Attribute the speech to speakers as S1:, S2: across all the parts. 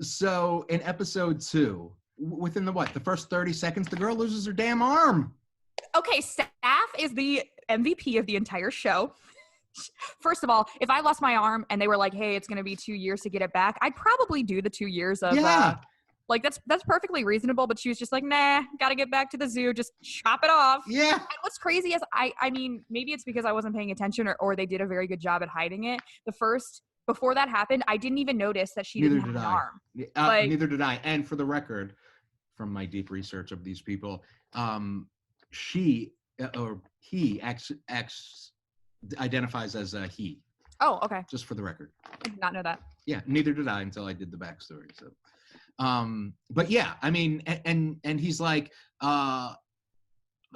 S1: So in episode 2, within the first 30 seconds, the girl loses her damn arm.
S2: Okay, Staff is the MVP of the entire show. First of all, if I lost my arm and they were like, hey, it's going to be 2 years to get it back, I'd probably do the 2 years of, like, that's perfectly reasonable, but she was just like, nah, got to get back to the zoo, just chop it off.
S1: Yeah.
S2: And what's crazy is, I mean, maybe it's because I wasn't paying attention or they did a very good job at hiding it. Before that happened, I didn't even notice that she didn't have an arm.
S1: Neither did I. And for the record, from my deep research of these people, he identifies as a he.
S2: Oh, okay.
S1: Just for the record.
S2: I did not know that.
S1: Yeah, neither did I until I did the backstory. So, but yeah, I mean, and he's like, well,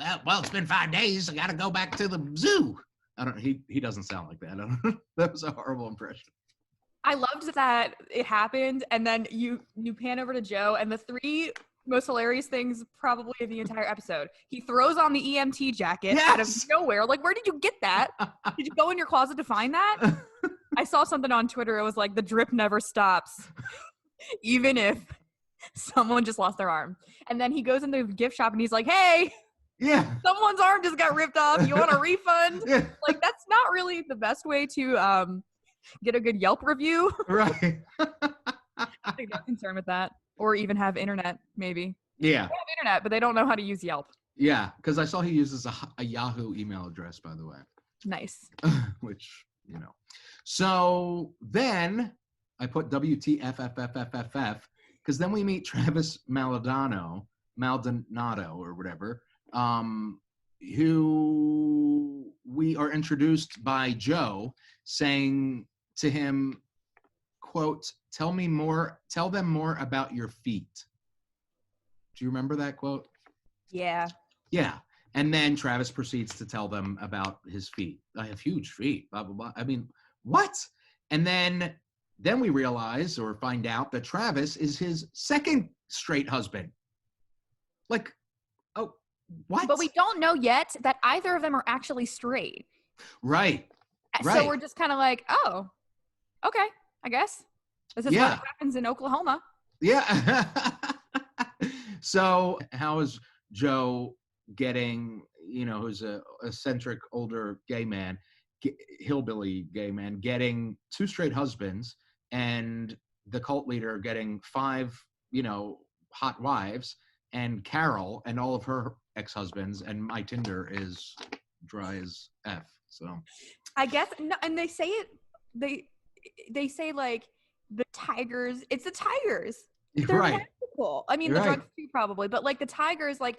S1: it's been 5 days. I got to go back to the zoo. I don't. He doesn't sound like that. I don't. That was a horrible impression.
S2: I loved that it happened, and then you pan over to Joe, and the 3 most hilarious things probably in the entire episode. He throws on the EMT jacket out of nowhere. Like, where did you get that? Did you go in your closet to find that? I saw something on Twitter. It was like, the drip never stops, even if someone just lost their arm. And then he goes into the gift shop and he's like, hey, someone's arm just got ripped off. You want a refund?
S1: Yeah.
S2: Like, that's not really the best way to get a good Yelp review.
S1: Right.
S2: I think they're concerned with that. Or even have internet, maybe.
S1: Yeah.
S2: They have internet, but they don't know how to use Yelp.
S1: Yeah, because I saw he uses a Yahoo email address, by the way.
S2: Nice.
S1: Which, you know. So then I put WTFFFFFF, because then we meet Travis Maldonado or whatever, who we are introduced by Joe saying to him, quote, tell them more about your feet. Do you remember that quote?
S2: Yeah.
S1: Yeah. And then Travis proceeds to tell them about his feet. I have huge feet, blah, blah, blah. I mean, what? And then we realize or find out that Travis is his second straight husband. Like, oh, what?
S2: But we don't know yet that either of them are actually straight.
S1: Right.
S2: So we're just kind of like, oh, okay, I guess. This is what happens in Oklahoma.
S1: Yeah. So how is Joe getting, who's a eccentric older gay man, hillbilly gay man, getting 2 straight husbands, and the cult leader getting 5, hot wives, and Carole and all of her ex-husbands, and my Tinder is dry as F. So
S2: I guess, no, and they say it, they say like the tigers, it's the tigers. They're
S1: right.
S2: magical. I mean, the drugs too, probably, but like the tigers, like,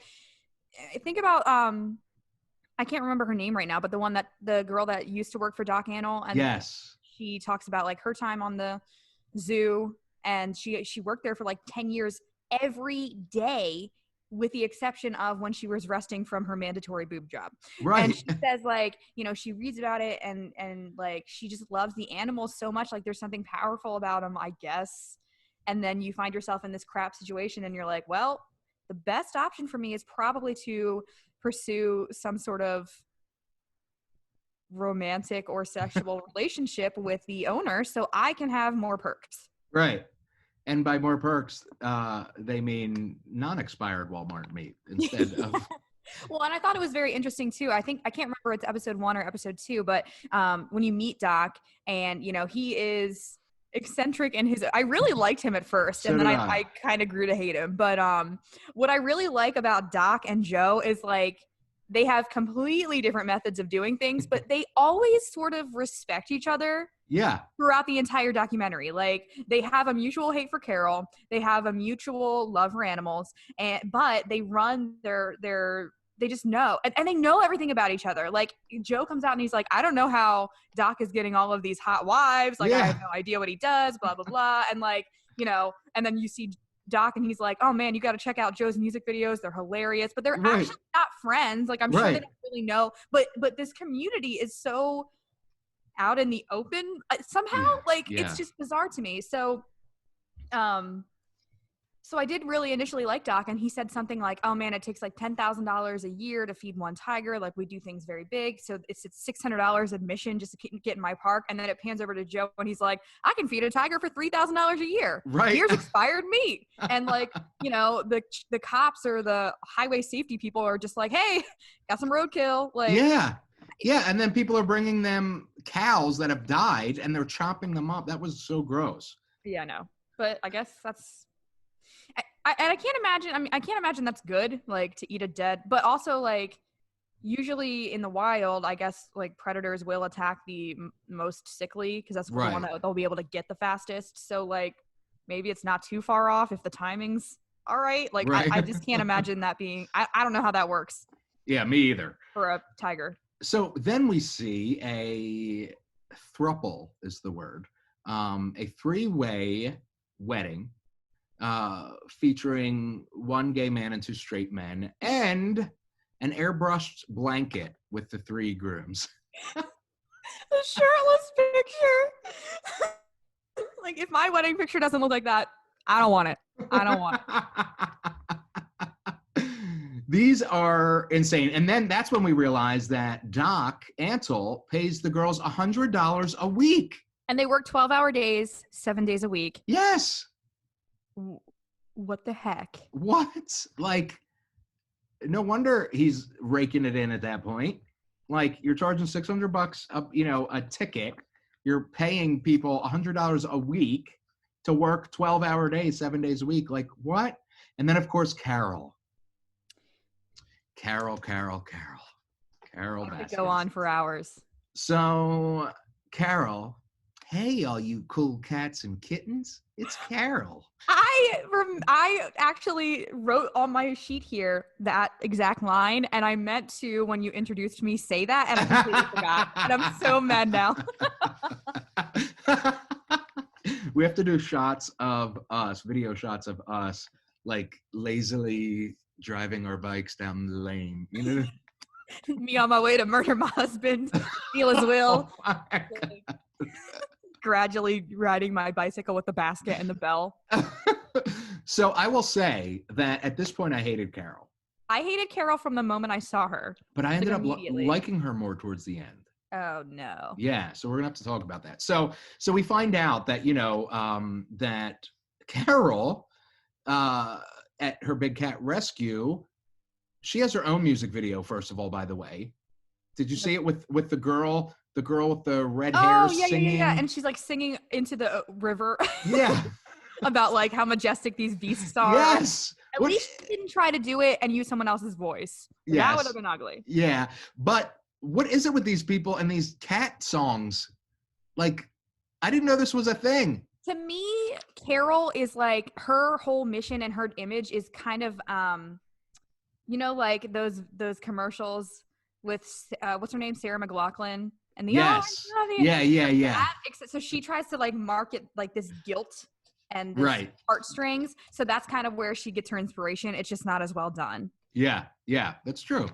S2: think about, I can't remember her name right now, but the girl that used to work for Doc Antle, and
S1: yes,
S2: she talks about like her time on the zoo, and she worked there for like 10 years every day, with the exception of when she was resting from her mandatory boob job.
S1: Right.
S2: And she says, like, she reads about it and like, she just loves the animals so much. Like, there's something powerful about them, I guess. And then you find yourself in this crap situation and you're like, well, the best option for me is probably to pursue some sort of romantic or sexual relationship with the owner so I can have more perks.
S1: Right. And by more perks, they mean non-expired Walmart meat instead of...
S2: Well, and I thought it was very interesting too. I can't remember it's episode 1 or episode 2, but when you meet Doc and, he is eccentric in I really liked him at first, and then I kind of grew to hate him. But what I really like about Doc and Joe is like, they have completely different methods of doing things, but they always sort of respect each other.
S1: Yeah.
S2: Throughout the entire documentary. Like, they have a mutual hate for Carole. They have a mutual love for animals. But they run they just know. And they know everything about each other. Like, Joe comes out and he's like, I don't know how Doc is getting all of these hot wives. Like, I have no idea what he does, blah, blah, blah. And like, and then you see Doc and he's like, oh man, you got to check out Joe's music videos. They're hilarious. But they're actually not friends. Like, I'm sure they don't really know. But this community is so out in the open somehow. It's just bizarre to me. So So I did really initially like Doc, and he said something like, oh man, it takes like $10,000 a year to feed one tiger. Like we do things very big. So it's $600 admission just to get in my park. And then it pans over to Joe and he's like, I can feed a tiger for $3,000 a year.
S1: Right.
S2: Here's expired meat. And like, you know, the cops or the highway safety people are just like, hey, got some roadkill. Like,
S1: yeah. Yeah. And then people are bringing them cows that have died and they're chopping them up. That was so gross.
S2: Yeah, no. But I guess that's, I can't imagine. I mean, I can't imagine that's good, like to eat a dead. But also, like, usually in the wild, I guess like predators will attack the most sickly because that's the one that they'll be able to get the fastest. So like, maybe it's not too far off if the timing's all right. Like, I just can't imagine that being. I don't know how that works.
S1: Yeah, me either.
S2: For a tiger.
S1: So then we see a throuple is the word, a three-way wedding. Featuring one gay man and two straight men, and an airbrushed blanket with the three grooms.
S2: The shirtless picture. Like, if my wedding picture doesn't look like that, I don't want it. I don't want
S1: it. These are insane. And then that's when we realize that Doc Antle pays the girls $100 a week.
S2: And they work 12-hour days, 7 days a week.
S1: Yes.
S2: What the heck?
S1: What? Like, no wonder he's raking it in at that point. Like, you're charging $600 a ticket. You're paying people $100 a week to work 12-hour days, 7 days a week. Like, what? And then, of course, Carole Baskin.
S2: Go on for hours.
S1: So, Carole, hey, all you cool cats and kittens, it's Carole.
S2: I actually wrote on my sheet here that exact line, and I meant to, when you introduced me, say that, and I completely forgot. And I'm so mad now.
S1: We have to do shots of us, video shots of us, like lazily driving our bikes down the lane. You know?
S2: Me on my way to murder my husband, steal his will.
S1: Oh my God.
S2: Gradually riding my bicycle with the basket and the bell.
S1: So I will say that at this point I hated Carole.
S2: I hated Carole from the moment I saw her.
S1: But I ended up liking her more towards the end.
S2: Oh no.
S1: Yeah, so we're gonna have to talk about that. So we find out that that Carole at her Big Cat Rescue, she has her own music video, first of all, by the way. Did you see it with the girl with the red hair singing?
S2: Yeah. And she's like singing into the river.
S1: Yeah.
S2: About like how majestic these beasts are.
S1: Yes.
S2: At least she didn't try to do it and use someone else's voice.
S1: Yes.
S2: That would have been ugly.
S1: Yeah. But what is it with these people and these cat songs? Like, I didn't know this was a thing.
S2: To me, Carole is like, her whole mission and her image is kind of, like those commercials with what's her name, Sarah McLachlan, and the
S1: yes, yeah.
S2: So she tries to like market like this guilt and this
S1: right
S2: heartstrings. So that's kind of where she gets her inspiration. It's just not as well done.
S1: Yeah, that's true.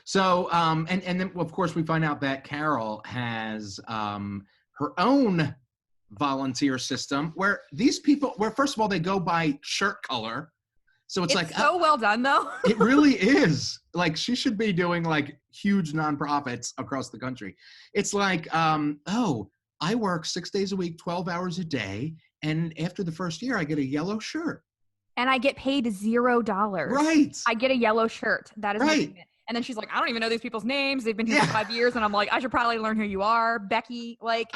S1: So, and then of course we find out that Carole has her own volunteer system where these people, first of all, they go by shirt color. So it's like
S2: so well done though.
S1: It really is. Like, she should be doing like huge nonprofits across the country. It's like, I work 6 days a week, 12 hours a day. And after the first year, I get a yellow shirt.
S2: And I get paid $0.
S1: Right.
S2: I get a yellow shirt. That is
S1: right.
S2: And then she's like, I don't even know these people's names. They've been here for 5 years. And I'm like, I should probably learn who you are, Becky. Like,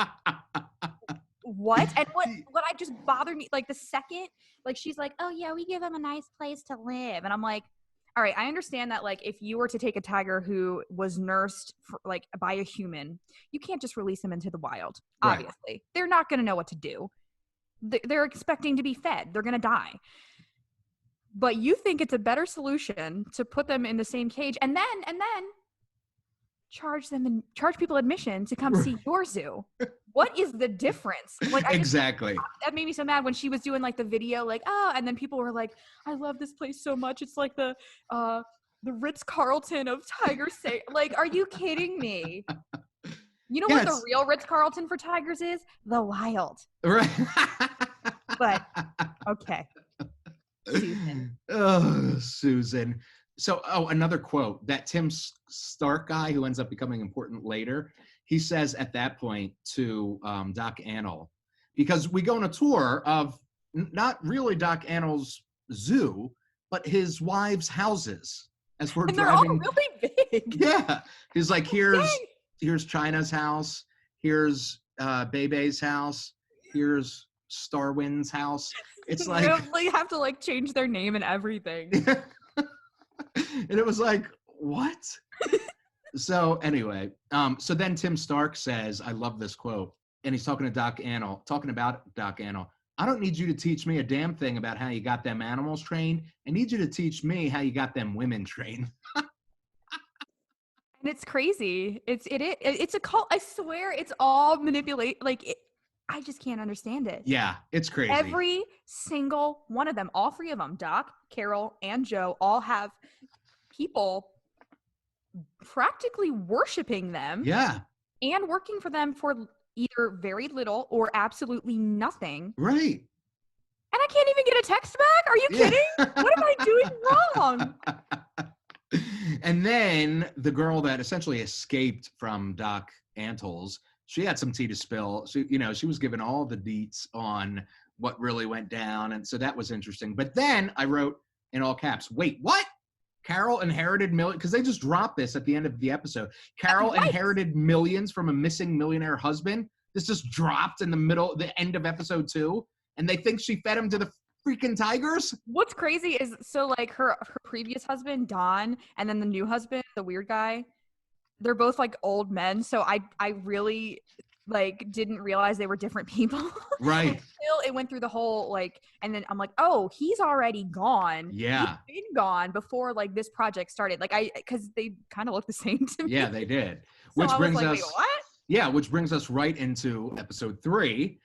S2: what? And what I just bothered me, like the second, like she's like, oh yeah, we give them a nice place to live. And I'm like, all right, I understand that, like, if you were to take a tiger who was nursed by a human, you can't just release them into the wild.
S1: Right.
S2: Obviously, they're not going to know what to do. They're expecting to be fed. They're going to die. But you think it's a better solution to put them in the same cage and then charge people admission to come see your zoo. What is the difference? Like,
S1: exactly.
S2: That made me so mad when she was doing like the video, like, oh, and then people were like, I love this place so much. It's like the Ritz-Carlton of Tiger State. Like, are you kidding me? You know what the real Ritz-Carlton for tigers is? The wild.
S1: Right.
S2: But okay. Susan.
S1: Oh, Susan. So, another quote, that Tim Stark guy who ends up becoming important later, he says at that point to Doc Antle, because we go on a tour of not really Doc Antle's zoo, but his wife's houses as we're
S2: And they're all
S1: driving.
S2: really big.
S1: Yeah. He's like,
S2: Yay.
S1: here's China's house, here's Bebe's house, here's Starwind's house. It's like
S2: They have to like change their name and everything.
S1: and it was like, what? So anyway, so then Tim Stark says, I love this quote, and he's talking to Doc Antle, talking about Doc Antle. I don't need you to teach me a damn thing about how you got them animals trained. I need you to teach me how you got them women trained.
S2: And it's crazy. It's a cult. I swear it's all manipulate. I just can't understand it.
S1: Yeah, it's crazy.
S2: Every single one of them, all three of them, Doc, Carole, and Joe, all have people practically worshiping them.
S1: Yeah.
S2: And working for them for either very little or absolutely nothing.
S1: Right.
S2: And I can't even get a text back? Are you kidding? What am I doing wrong?
S1: And then the girl that essentially escaped from Doc Antle's, she had some tea to spill. She was given all the deets on what really went down. And so that was interesting. But then I wrote in all caps, wait, what? Carole inherited millions, because they just dropped this at the end of the episode. Carole inherited millions from a missing millionaire husband. This just dropped in the end of episode 2. And they think she fed him to the freaking tigers.
S2: What's crazy is, so like her previous husband, Don, and then the new husband, the weird guy, they're both like old men. So I really didn't realize they were different people.
S1: Right.
S2: Until it went through the whole and then I'm like, oh, he's already gone.
S1: Yeah.
S2: He's been gone before this project started. Because they kind of look the same to me.
S1: Yeah, they did.
S2: So
S1: Which
S2: I
S1: brings
S2: was like,
S1: us,
S2: wait, what?
S1: Yeah, which brings us right into episode 3.